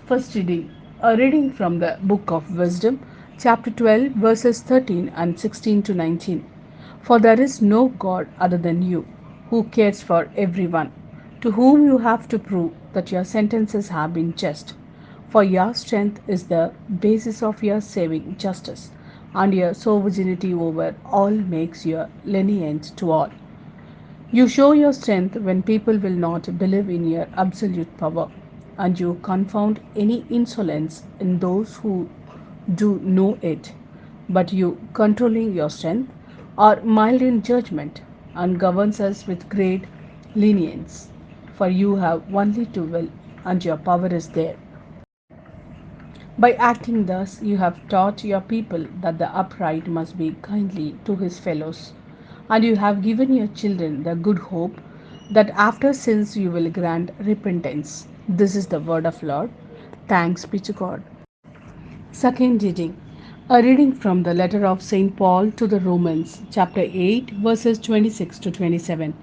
First reading. A reading from the Book of Wisdom, chapter 12, verses 13 and 16 to 19. For there is no God other than you, who cares for everyone, to whom you have to prove that your sentences have been just. For your strength is the basis of your saving justice, and your sovereignty over all makes you lenient to all. You show your strength when people will not believe in your absolute power, and you confound any insolence in those who do know it. But you, controlling your strength, are mild in judgment, and governs us with great lenience. For you have only to will, and your power is there. By acting thus, you have taught your people that the upright must be kindly to his fellows, and you have given your children the good hope that after sins you will grant repentance. This is the word of Lord. Thanks be to God. Second reading. A reading from the letter of St. Paul to the Romans, chapter 8, verses 26 to 27.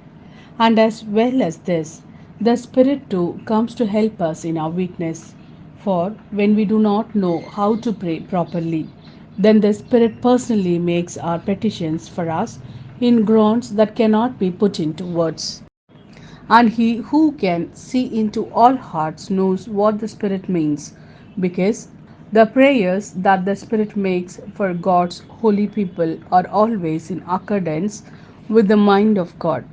And as well as this, the Spirit too comes to help us in our weakness. For when we do not know how to pray properly, then the Spirit personally makes our petitions for us in groans that cannot be put into words. And he who can see into all hearts knows what the Spirit means, because the prayers that the Spirit makes for God's holy people are always in accordance with the mind of God.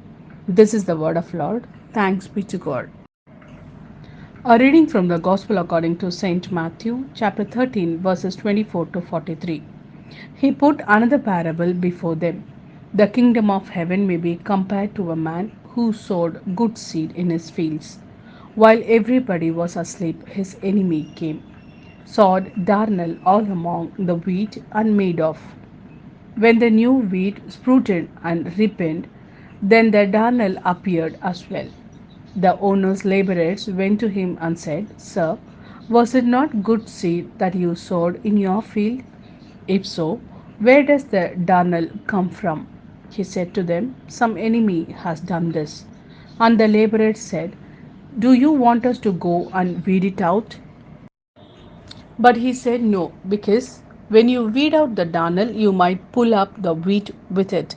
This is the word of Lord. Thanks be to God. A reading from the Gospel according to Saint Matthew, chapter 13, verses 24 to 43. He put another parable before them. The kingdom of heaven may be compared to a man who sowed good seed in his fields. While everybody was asleep, his enemy came, sowed darnel all among the wheat, and made off. When the new wheat sprouted and ripened, then the darnel appeared as well. The owner's laborers went to him and said, Sir, was it not good seed that you sowed in your field? If so, where does the darnel come from? He said to them, Some enemy has done this. And the laborers said, Do you want us to go and weed it out? But he said no, because when you weed out the darnel, you might pull up the wheat with it.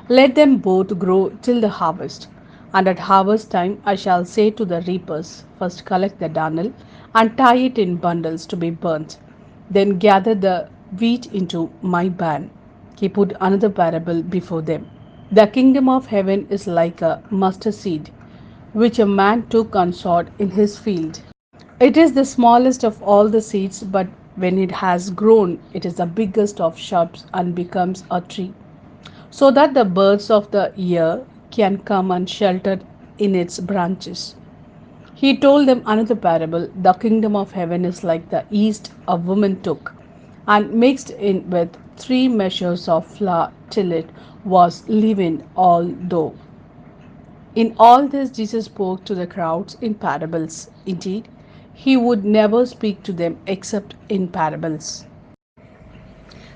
Let them both grow till the harvest. And at harvest time I shall say to the reapers, First collect the darnel and tie it in bundles to be burnt. Then gather the wheat into my barn. He put another parable before them. The kingdom of heaven is like a mustard seed, which a man took and sowed in his field. It is the smallest of all the seeds, but when it has grown, it is the biggest of shrubs and becomes a tree, so that the birds of the air can come and shelter in its branches. He told them another parable. The kingdom of heaven is like the yeast a woman took and mixed in with 3 measures of flour till it was leavened all dough. In all this, Jesus spoke to the crowds in parables. Indeed, he would never speak to them except in parables.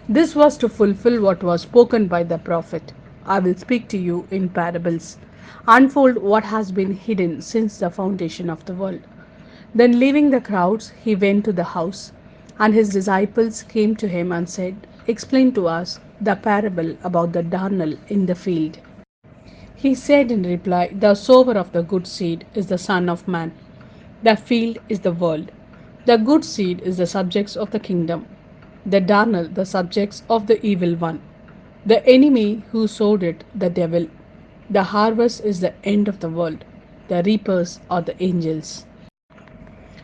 This was to fulfill what was spoken by the prophet. I will speak to you in parables, unfold what has been hidden since the foundation of the world. Then, leaving the crowds, he went to the house, and his disciples came to him and said, Explain to us the parable about the darnel in the field. He said in reply, The sower of the good seed is the Son of Man. The field is the world. The good seed is the subjects of the kingdom. The darnel, the subjects of the evil one. The enemy who sowed it, the devil. The harvest is the end of the world. The reapers are the angels.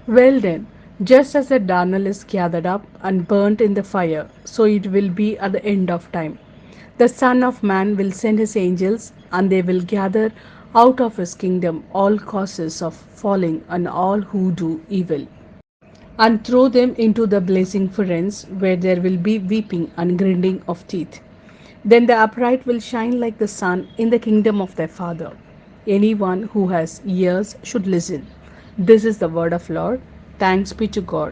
Well then, just as the darnel is gathered up and burnt in the fire, so it will be at the end of time. The Son of Man will send his angels, and they will gather out of his kingdom all causes of falling and all who do evil, and throw them into the blazing furnace, where there will be weeping and grinding of teeth. Then the upright will shine like the sun in the kingdom of their Father. Anyone who has ears should listen. This is the word of Lord. Thanks be to God.